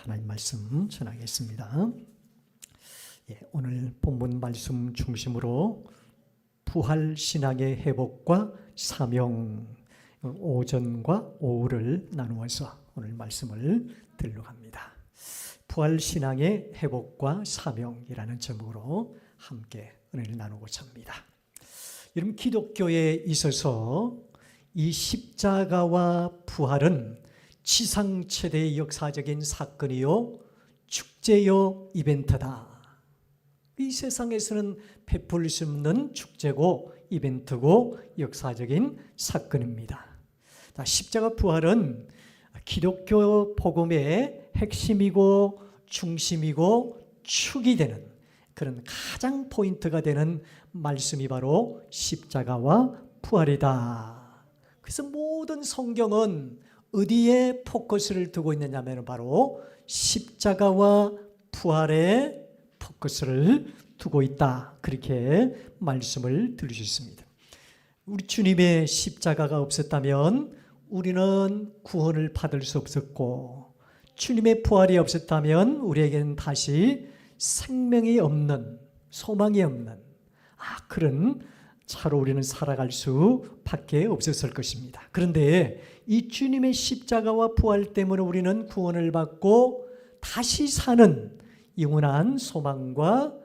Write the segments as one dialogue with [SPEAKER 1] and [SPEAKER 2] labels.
[SPEAKER 1] 하나님 말씀 전하겠습니다. 오늘 본문 말씀 중심으로 부활신앙의 회복과 사명, 오전과 오후를 나누어서 오늘 말씀을 들으려고 합니다. 부활신앙의 회복과 사명이라는 제목으로 함께 은혜를 나누고자 합니다. 여러분, 기독교에 있어서 이 십자가와 부활은 지상 최대의 역사적인 사건이요, 축제요, 이벤트다. 이 세상에서는 베풀 수 없는 축제고 이벤트고 역사적인 사건입니다. 십자가 부활은 기독교 복음의 핵심이고 중심이고 축이 되는 그런 가장 포인트가 되는 말씀이 바로 십자가와 부활이다. 그래서 모든 성경은 어디에 포커스를 두고 있느냐면 바로 십자가와 부활에 포커스를 두고 있다. 그렇게 말씀을 들을 수 있습니다. 우리 주님의 십자가가 없었다면 우리는 구원을 받을 수 없었고, 주님의 부활이 없었다면 우리에게는 다시 생명이 없는, 소망이 없는 그런 차로 우리는 살아갈 수밖에 없었을 것입니다. 그런데 이 주님의 십자가와 부활 때문에 우리는 구원을 받고 다시 사는 영원한 소망과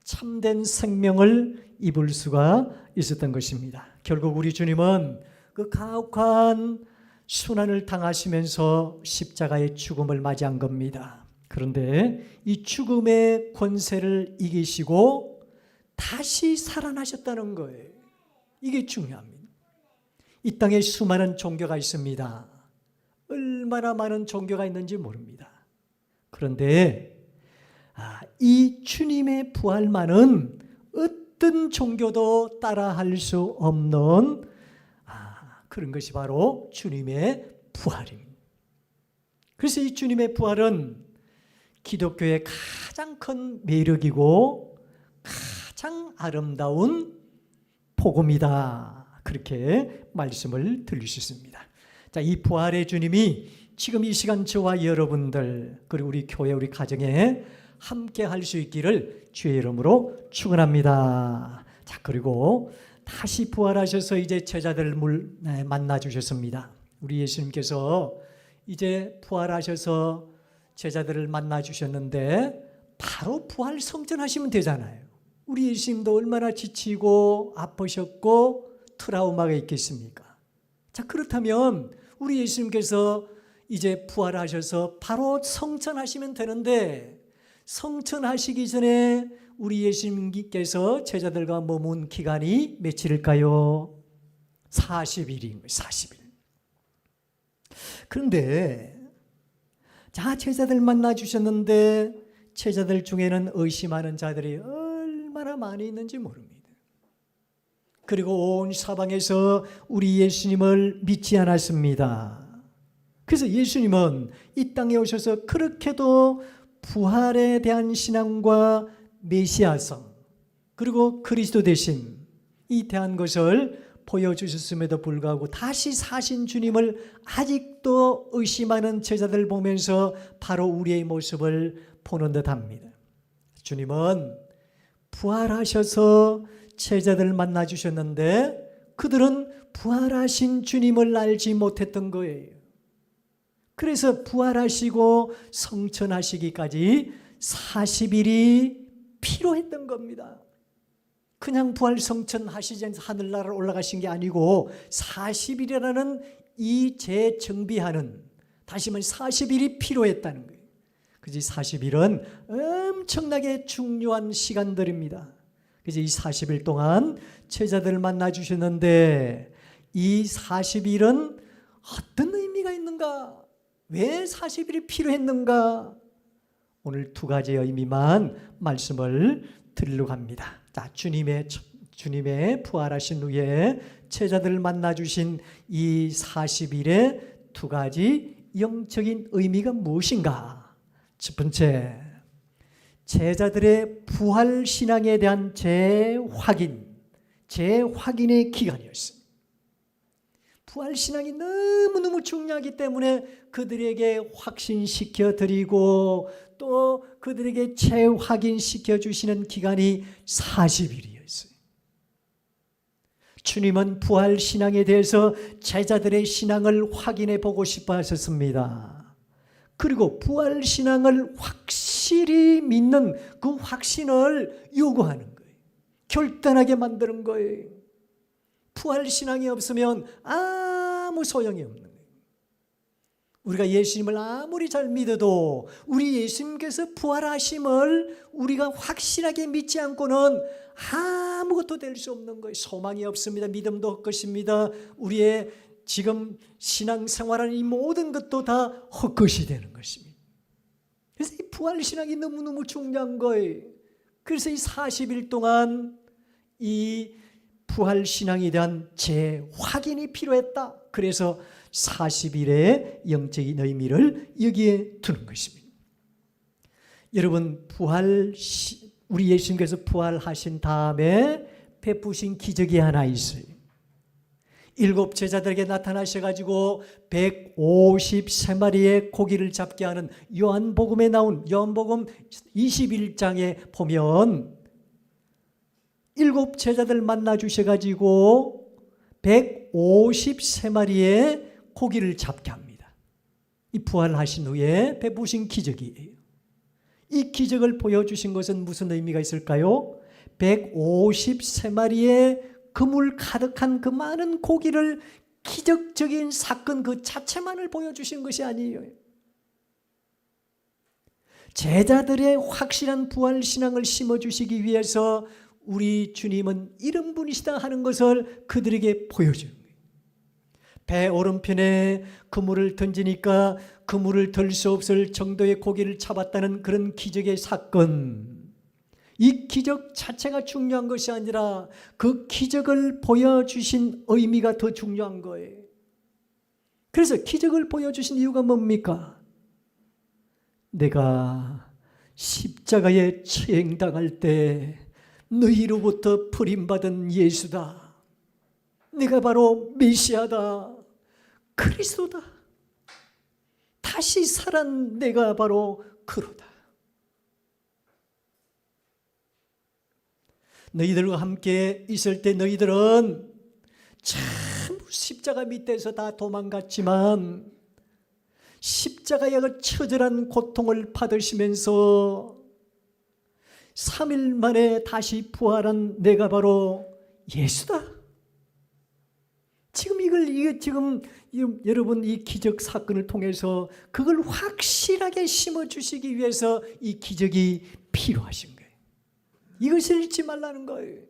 [SPEAKER 1] 참된 생명을 입을 수가 있었던 것입니다. 결국 우리 주님은 그 가혹한 순환을 당하시면서 십자가의 죽음을 맞이한 겁니다. 그런데 이 죽음의 권세를 이기시고 다시 살아나셨다는 거예요. 이게 중요합니다. 이 땅에 수많은 종교가 있습니다. 얼마나 많은 종교가 있는지 모릅니다. 그런데 이 주님의 부활만은 어떤 종교도 따라할 수 없는 그런 것이 바로 주님의 부활입니다. 그래서 이 주님의 부활은 기독교의 가장 큰 매력이고 가장 아름다운 복음이다. 그렇게 말씀을 드릴 수 있습니다. 자, 이 부활의 주님이 지금 이 시간 저와 여러분들 그리고 우리 교회 우리 가정에 함께 할 수 있기를 주의 이름으로 축원합니다. 자, 그리고 다시 부활하셔서 이제 제자들을 만나 주셨습니다. 우리 예수님께서 이제 부활하셔서 제자들을 만나 주셨는데 바로 부활 성전하시면 되잖아요. 우리 예수님도 얼마나 지치고 아프셨고 트라우마가 있겠습니까? 자, 그렇다면 우리 예수님께서 이제 부활하셔서 바로 성천하시면 되는데, 성천하시기 전에 우리 예수님께서 제자들과 머문 기간이 며칠일까요? 40일인 거예요. 40일. 그런데 자, 제자들 만나 주셨는데 제자들 중에는 의심하는 자들이 얼마나 많이 있는지 모릅니다. 그리고 온 사방에서 우리 예수님을 믿지 않았습니다. 그래서 예수님은 이 땅에 오셔서 그렇게도 부활에 대한 신앙과 메시아성 그리고 그리스도 되심 이 대한 것을 보여주셨음에도 불구하고 다시 사신 주님을 아직도 의심하는 제자들 보면서 바로 우리의 모습을 보는 듯합니다. 주님은 부활하셔서 제자들을 만나 주셨는데 그들은 부활하신 주님을 알지 못했던 거예요. 그래서 부활하시고 성천하시기까지 40일이 필요했던 겁니다. 그냥 부활 성천하시지 않아서 하늘나라로 올라가신 게 아니고 40일이라는 이 재정비하는, 다시 말하면 40일이 필요했다는 거예요. 그래서 이 40일은 엄청나게 중요한 시간들입니다. 그래서 이 40일 동안 제자들을 만나 주셨는데 이 40일은 어떤 의미가 있는가? 왜 40일이 필요했는가? 오늘 두 가지의 의미만 말씀을 드리려고 합니다. 자, 주님의 부활하신 후에 제자들을 만나 주신 이 40일의 두 가지 영적인 의미가 무엇인가? 첫 번째, 제자들의 부활 신앙에 대한 재확인의 기간이었습니다. 부활신앙이 너무너무 중요하기 때문에 그들에게 확신시켜 드리고 또 그들에게 재확인시켜 주시는 기간이 40일이었어요. 주님은 부활신앙에 대해서 제자들의 신앙을 확인해 보고 싶어 하셨습니다. 그리고 부활신앙을 확실히 믿는 그 확신을 요구하는 거예요. 결단하게 만드는 거예요. 부활신앙이 없으면 아무 소용이 없는 거예요. 우리가 예수님을 아무리 잘 믿어도 우리 예수님께서 부활하심을 우리가 확실하게 믿지 않고는 아무것도 될 수 없는 거예요. 소망이 없습니다. 믿음도 헛것입니다. 우리의 지금 신앙생활하는 이 모든 것도 다 헛것이 되는 것입니다. 그래서 이 부활신앙이 너무너무 중요한 거예요. 그래서 이 40일 동안 이 부활신앙에 대한 재확인이 필요했다. 그래서 40일의 영적인 의미를 여기에 두는 것입니다. 여러분, 우리 예수님께서 부활하신 다음에 베푸신 기적이 하나 있어요. 7 제자들에게 나타나셔가지고 153마리의 고기를 잡게 하는 요한복음에 나온 요한복음 21장에 보면 7 제자들 만나 주셔가지고 153마리의 고기를 잡게 합니다. 이 부활하신 후에 베푸신 기적이에요. 이 기적을 보여주신 것은 무슨 의미가 있을까요? 153마리의 그물 가득한 그 많은 고기를 기적적인 사건 그 자체만을 보여주신 것이 아니에요. 제자들의 확실한 부활신앙을 심어주시기 위해서 우리 주님은 이런 분이시다 하는 것을 그들에게 보여주는 거예요. 배 오른편에 그물을 던지니까 그물을 들 수 없을 정도의 고기를 잡았다는 그런 기적의 사건. 이 기적 자체가 중요한 것이 아니라 그 기적을 보여주신 의미가 더 중요한 거예요. 그래서 기적을 보여주신 이유가 뭡니까? 내가 십자가에 처형당할 때 너희로부터 버림받은 예수다. 네가 바로 메시아다. 그리스도다. 다시 살아난 내가 바로 그로다. 너희들과 함께 있을 때 너희들은 전부 십자가 밑에서 다 도망갔지만 십자가의 그 처절한 고통을 받으시면서 3일 만에 다시 부활한 내가 바로 예수다. 지금 여러분 이 기적 사건을 통해서 그걸 확실하게 심어주시기 위해서 이 기적이 필요하신 거예요. 이것을 잊지 말라는 거예요.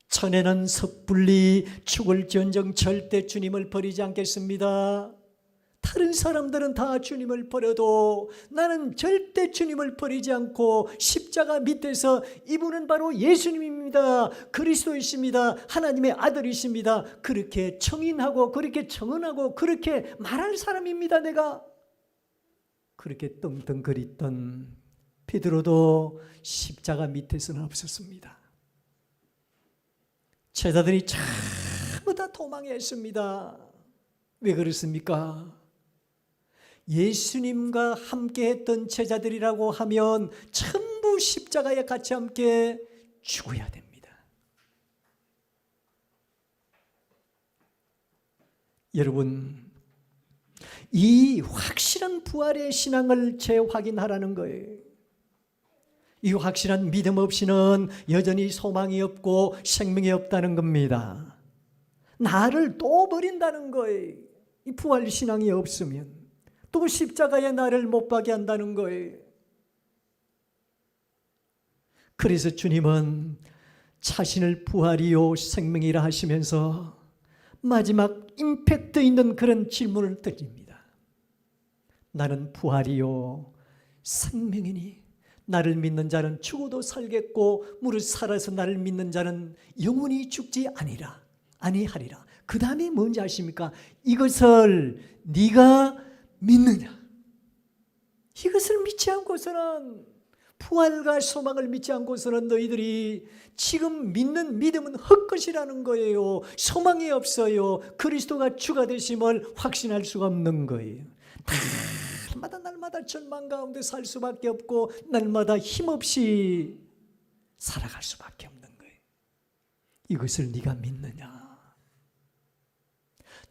[SPEAKER 1] 천에는 섣불리 죽을지언정 절대 주님을 버리지 않겠습니다. 다른 사람들은 다 주님을 버려도 나는 절대 주님을 버리지 않고 십자가 밑에서 이분은 바로 예수님입니다. 그리스도이십니다. 하나님의 아들이십니다. 그렇게 청인하고 그렇게 청언하고 그렇게 말할 사람입니다. 내가 그렇게 떵떵거리던 베드로도 십자가 밑에서는 없었습니다. 제자들이 전부 다 도망했습니다. 왜 그렇습니까? 예수님과 함께 했던 제자들이라고 하면 전부 십자가에 같이 함께 죽어야 됩니다. 여러분, 이 확실한 부활의 신앙을 재확인하라는 거예요. 이 확실한 믿음 없이는 여전히 소망이 없고 생명이 없다는 겁니다. 나를 또 버린다는 거예요. 이 부활 신앙이 없으면 또 십자가에 나를 못 박게 한다는 거예요. 그래서 주님은 자신을 부활이요 생명이라 하시면서 마지막 임팩트 있는 그런 질문을 드립니다. 나는 부활이요 생명이니 나를 믿는 자는 죽어도 살겠고 무릇 살아서 나를 믿는 자는 영원히 죽지 아니하리라. 그 다음에 뭔지 아십니까? 이것을 네가 믿느냐? 이것을 믿지 않고서는 부활과 소망을 믿지 않고서는 너희들이 지금 믿는 믿음은 헛것이라는 거예요. 소망이 없어요. 그리스도가 주가 되심을 확신할 수가 없는 거예요. 날마다 절망 가운데 살 수밖에 없고 날마다 힘없이 살아갈 수밖에 없는 거예요. 이것을 네가 믿느냐?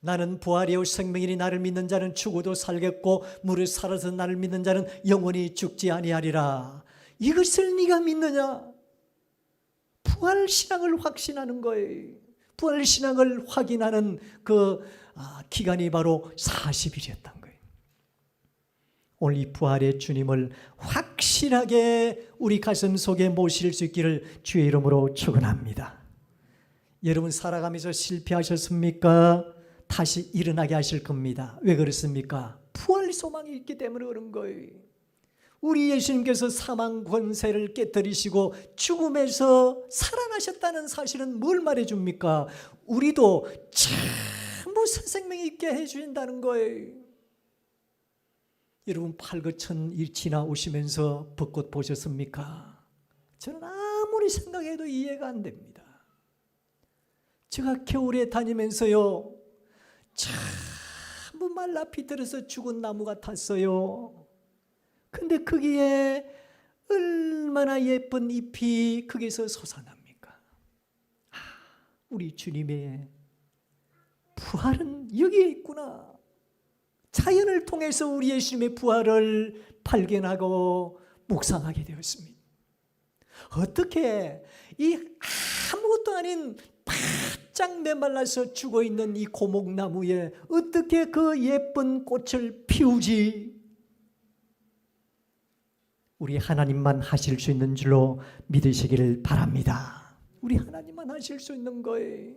[SPEAKER 1] 나는 부활이요 생명이니 나를 믿는 자는 죽어도 살겠고 무릇 살아서 나를 믿는 자는 영원히 죽지 아니하리라. 이것을 네가 믿느냐? 부활 신앙을 확신하는 거예요. 부활 신앙을 확인하는 그 기간이 바로 40일이었던 거예요. 오늘 이 부활의 주님을 확실하게 우리 가슴 속에 모실 수 있기를 주의 이름으로 축원합니다. 여러분 살아가면서 실패하셨습니까? 다시 일어나게 하실 겁니다. 왜 그렇습니까? 부활 소망이 있기 때문에 그런 거예요. 우리 예수님께서 사망 권세를 깨뜨리시고 죽음에서 살아나셨다는 사실은 뭘 말해줍니까? 우리도 전부 새 생명이 있게 해주신다는 거예요. 여러분 팔거천 일 지나오시면서 벚꽃 보셨습니까? 저는 아무리 생각해도 이해가 안 됩니다. 제가 겨울에 다니면서요, 전부 말라 비틀어서 죽은 나무 같았어요. 근데 거기에 얼마나 예쁜 잎이 거기서 솟아납니까? 우리 주님의 부활은 여기에 있구나. 자연을 통해서 우리 예수님의 부활을 발견하고 묵상하게 되었습니다. 어떻게 이 아무것도 아닌 바짝 메말라서 죽어있는 이 고목나무에 어떻게 그 예쁜 꽃을 피우지? 우리 하나님만 하실 수 있는 줄로 믿으시기를 바랍니다. 우리 하나님만 하실 수 있는 거예요.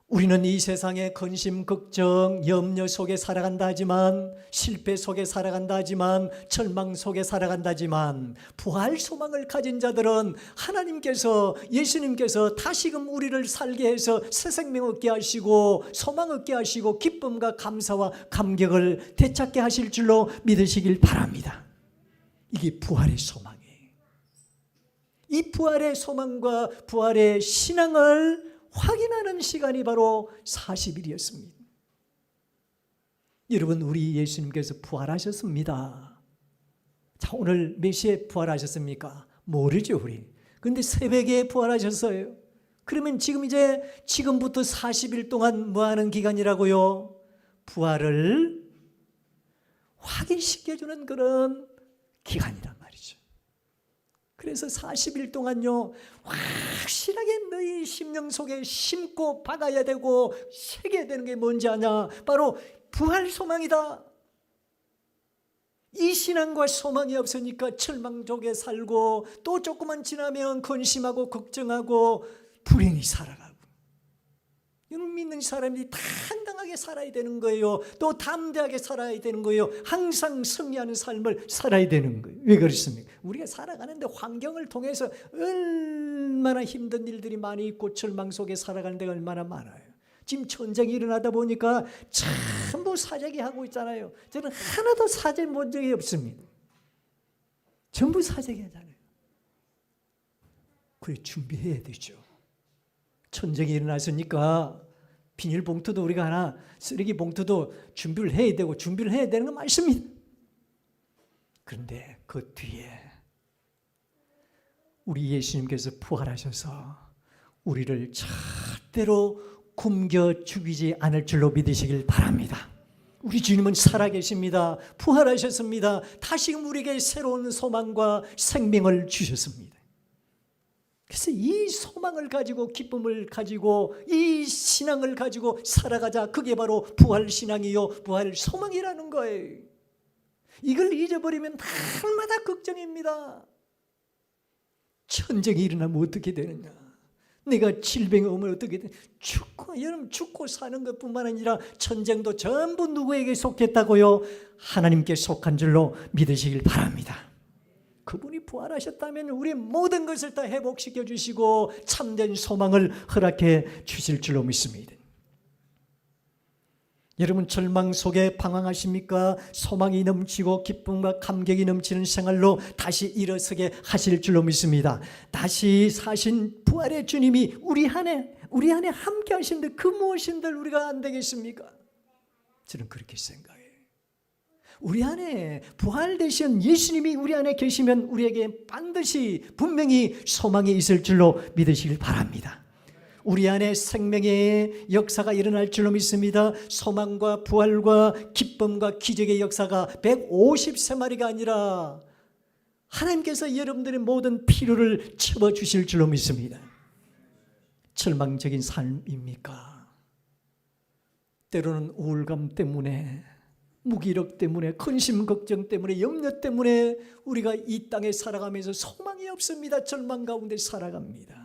[SPEAKER 1] 우리는 이 세상에 근심, 걱정, 염려 속에 살아간다 하지만, 실패 속에 살아간다 하지만, 절망 속에 살아간다 하지만, 부활 소망을 가진 자들은 하나님께서, 예수님께서 다시금 우리를 살게 해서 새 생명 얻게 하시고 소망 얻게 하시고 기쁨과 감사와 감격을 되찾게 하실 줄로 믿으시길 바랍니다. 이게 부활의 소망이에요. 이 부활의 소망과 부활의 신앙을 확인하는 시간이 바로 40일이었습니다. 여러분 우리 예수님께서 부활하셨습니다. 자, 오늘 몇 시에 부활하셨습니까? 모르죠 우리. 근데 새벽에 부활하셨어요. 그러면 지금부터 40일 동안 뭐하는 기간이라고요? 부활을 확인시켜주는 그런 기간이란 말이죠. 그래서 40일 동안요, 확실하게 너희 심령 속에 심고 박아야 되고 새겨야 되는 게 뭔지 아냐? 바로 부활 소망이다. 이 신앙과 소망이 없으니까 절망 속에 살고 또 조금만 지나면 근심하고 걱정하고 불행히 살아가고. 여러분 믿는 사람이 당당하게 살아야 되는 거예요. 또 담대하게 살아야 되는 거예요. 항상 승리하는 삶을 살아야 되는 거예요. 왜 그렇습니까? 우리가 살아가는데 환경을 통해서 얼마나 힘든 일들이 많이 있고 절망 속에 살아가는 데가 얼마나 많아요. 지금 전쟁이 일어나다 보니까 전부 사재기 하고 있잖아요. 저는 하나도 사재 본 적이 없습니다. 전부 사재기 하잖아요. 그래 준비해야 되죠. 전쟁이 일어났으니까 비닐봉투도 우리가 하나, 쓰레기 봉투도 준비를 해야 되고 준비를 해야 되는 건 맞습니다. 그런데 그 뒤에 우리 예수님께서 부활하셔서 우리를 절대로 굶겨 죽이지 않을 줄로 믿으시길 바랍니다. 우리 주님은 살아계십니다. 부활하셨습니다. 다시금 우리에게 새로운 소망과 생명을 주셨습니다. 그래서 이 소망을 가지고 기쁨을 가지고 이 신앙을 가지고 살아가자. 그게 바로 부활 신앙이요 부활 소망이라는 거예요. 이걸 잊어버리면 날마다 걱정입니다. 전쟁이 일어나면 어떻게 되느냐, 내가 질병이 오면 어떻게 되느냐. 여러분 죽고 사는 것뿐만 아니라 전쟁도 전부 누구에게 속했다고요? 하나님께 속한 줄로 믿으시길 바랍니다. 그분이 부활하셨다면 우리의 모든 것을 다 회복시켜 주시고 참된 소망을 허락해 주실 줄로 믿습니다. 여러분 절망 속에 방황하십니까? 소망이 넘치고 기쁨과 감격이 넘치는 생활로 다시 일어서게 하실 줄로 믿습니다. 다시 사신 부활의 주님이 우리 안에 함께 하신데 그 무엇인들 우리가 안 되겠습니까? 저는 그렇게 생각해요. 우리 안에 부활되신 예수님이 우리 안에 계시면 우리에게 반드시 분명히 소망이 있을 줄로 믿으시길 바랍니다. 우리 안에 생명의 역사가 일어날 줄로 믿습니다. 소망과 부활과 기쁨과 기적의 역사가 150세마리가 아니라 하나님께서 여러분들의 모든 필요를 채워주실 줄로 믿습니다. 절망적인 삶입니까? 때로는 우울감 때문에, 무기력 때문에, 근심 걱정 때문에, 염려 때문에 우리가 이 땅에 살아가면서 소망이 없습니다. 절망 가운데 살아갑니다.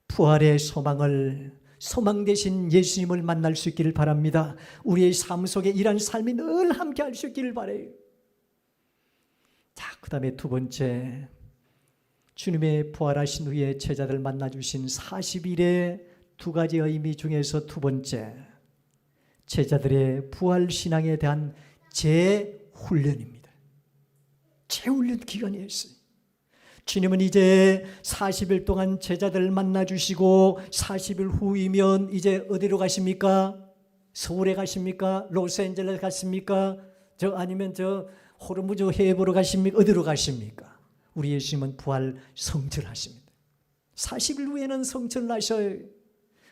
[SPEAKER 1] 부활의 소망을, 소망 되신 예수님을 만날 수 있기를 바랍니다. 우리의 삶 속에 이런 삶이 늘 함께 할 수 있기를 바라요. 자, 그 다음에 두 번째, 주님의 부활하신 후에 제자들 만나주신 40일의 두 가지 의미 중에서 두 번째, 제자들의 부활신앙에 대한 재훈련입니다. 재훈련 기간이었어요. 주님은 이제 40일 동안 제자들 만나주시고 40일 후이면 이제 어디로 가십니까? 서울에 가십니까? 로스앤젤레스 가십니까? 아니면 호르무즈 해협으로 가십니까? 어디로 가십니까? 우리 예수님은 부활 성천하십니다. 40일 후에는 성천하셔요.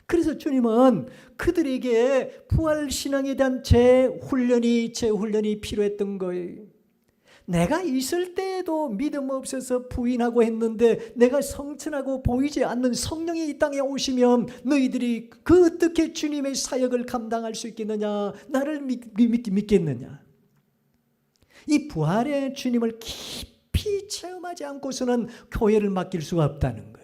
[SPEAKER 1] 그래서 주님은 그들에게 부활 신앙에 대한 재훈련이 필요했던 거예요. 내가 있을 때에도 믿음 없어서 부인하고 했는데 내가 성천하고 보이지 않는 성령이 이 땅에 오시면 너희들이 어떻게 주님의 사역을 감당할 수 있겠느냐? 나를 믿겠느냐? 이 부활의 주님을 깊이 체험하지 않고서는 교회를 맡길 수가 없다는 거예요.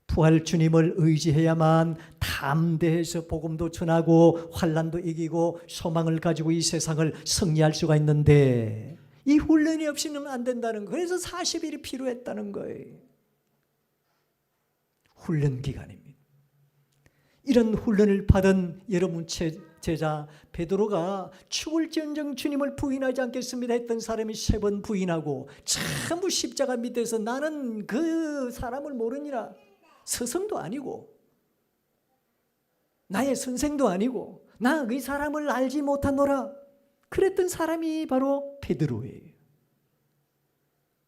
[SPEAKER 1] 부활 주님을 의지해야만 담대해서 복음도 전하고 환난도 이기고 소망을 가지고 이 세상을 승리할 수가 있는데 이 훈련이 없이는 안 된다는 거예요. 그래서 40일이 필요했다는 거예요. 훈련 기간입니다. 이런 훈련을 받은 여러분 제자 베드로가 죽을지언정 주님을 부인하지 않겠습니다 했던 사람이 3번 부인하고 전부 십자가 밑에서 나는 그 사람을 모르니라. 스승도 아니고 나의 선생도 아니고 나 그 사람을 알지 못하노라 그랬던 사람이 바로 베드로예요.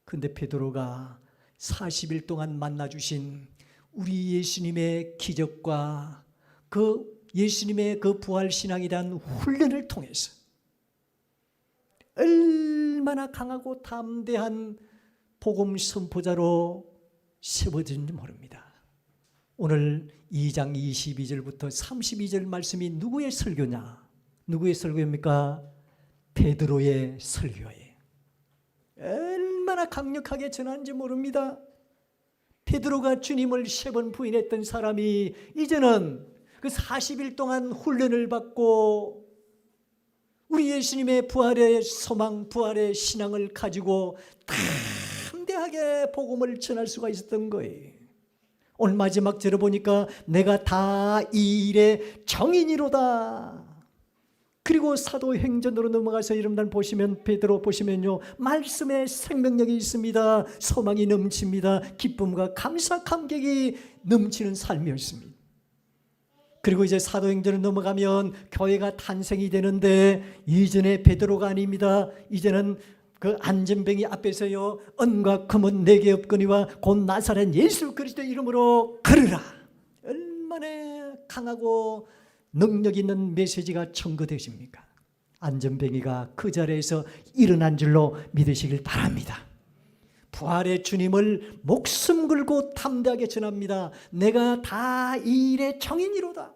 [SPEAKER 1] 그런데 베드로가 40일 동안 만나주신 우리 예수님의 기적과 그 예수님의 그 부활신앙에 대한 훈련을 통해서 얼마나 강하고 담대한 복음 선포자로 세워진지 모릅니다. 오늘 2장 22절부터 32절 말씀이 누구의 설교냐? 누구의 설교입니까? 베드로의 설교예요. 얼마나 강력하게 전하는지 모릅니다. 베드로가 주님을 3번 부인했던 사람이 이제는 그 40일 동안 훈련을 받고 우리 예수님의 부활의 소망, 부활의 신앙을 가지고 담대하게 복음을 전할 수가 있었던 거예요. 오늘 마지막 절을 보니까 내가 다 이 일의 정인이로다. 그리고 사도행전으로 넘어가서 여러분들 보시면 베드로 보시면요 말씀에 생명력이 있습니다. 소망이 넘칩니다. 기쁨과 감사 감격이 넘치는 삶이었습니다. 그리고 이제 사도행전으로 넘어가면 교회가 탄생이 되는데 이전에 베드로가 아닙니다. 이제는 그 안전뱅이 앞에서요 은과 금은 내게 없거니와 곧 나사렛 예수 그리스도 이름으로 걸으라. 얼마나 강하고 능력 있는 메시지가 청구되십니까? 안전뱅이가 그 자리에서 일어난 줄로 믿으시길 바랍니다. 부활의 주님을 목숨 걸고 담대하게 전합니다. 내가 다 이 일의 정인이로다.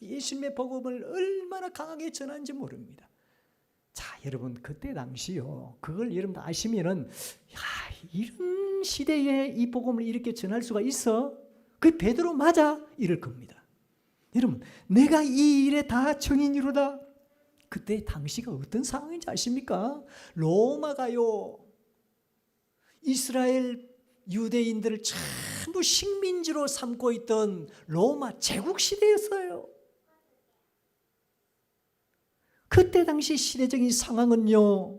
[SPEAKER 1] 예수님의 복음을 얼마나 강하게 전하는지 모릅니다. 자, 여러분 그때 당시요 그걸 여러분 아시면은 이런 시대에 이 복음을 이렇게 전할 수가 있어? 그 베드로 맞아? 이럴 겁니다. 여러분 내가 이 일에 다 정인이로다. 그때 당시가 어떤 상황인지 아십니까? 로마가요 이스라엘 유대인들을 전부 식민지로 삼고 있던 로마 제국 시대였어요. 그때 당시 시대적인 상황은요,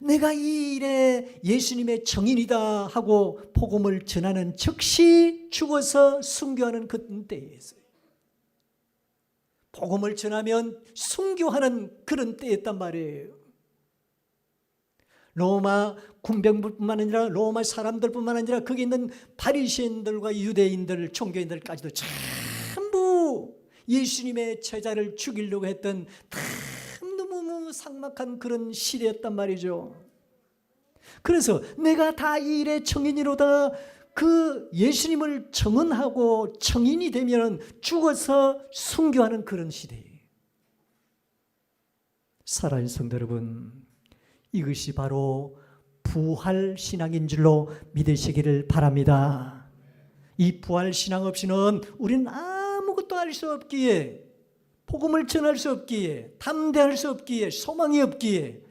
[SPEAKER 1] 내가 이 일에 예수님의 증인이다 하고 복음을 전하는 즉시 죽어서 순교하는 그 때였어요. 복음을 전하면 순교하는 그런 때였단 말이에요. 로마 군병뿐만 아니라 로마 사람들뿐만 아니라 거기 있는 바리새인들과 유대인들, 종교인들까지도 전부 예수님의 제자를 죽이려고 했던 너무 삭막한 그런 시대였단 말이죠. 그래서 내가 다 이 일의 증인이로다, 그 예수님을 증언하고 증인이 되면 죽어서 순교하는 그런 시대예요. 사랑하는 성도 여러분, 이것이 바로 부활신앙인 줄로 믿으시기를 바랍니다. 이 부활신앙 없이는 우리는 아무것도 알 수 없기에, 복음을 전할 수 없기에, 담대할 수 없기에, 소망이 없기에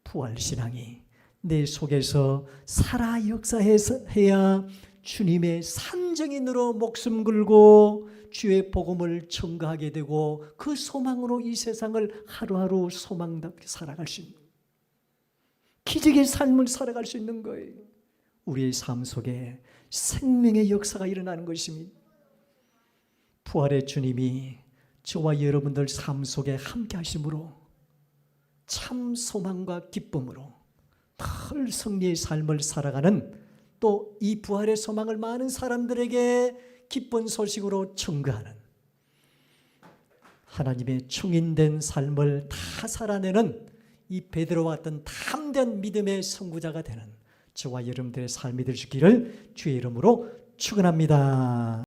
[SPEAKER 1] 부활신앙이 내 속에서 살아 역사해야 주님의 산증인으로 목숨 걸고 주의 복음을 전가하게 되고 그 소망으로 이 세상을 하루하루 소망답게 살아갈 수 있는, 기적의 삶을 살아갈 수 있는 거예요. 우리의 삶 속에 생명의 역사가 일어나는 것입니다. 부활의 주님이 저와 여러분들 삶 속에 함께 하심으로 참 소망과 기쁨으로 늘 승리의 삶을 살아가는, 또 이 부활의 소망을 많은 사람들에게 기쁜 소식으로 증거하는 하나님의 증인된 삶을 다 살아내는 이 베드로와 같은 담대한 믿음의 선구자가 되는 저와 여러분들의 삶이 될 수 있기를 주의 이름으로 축원합니다.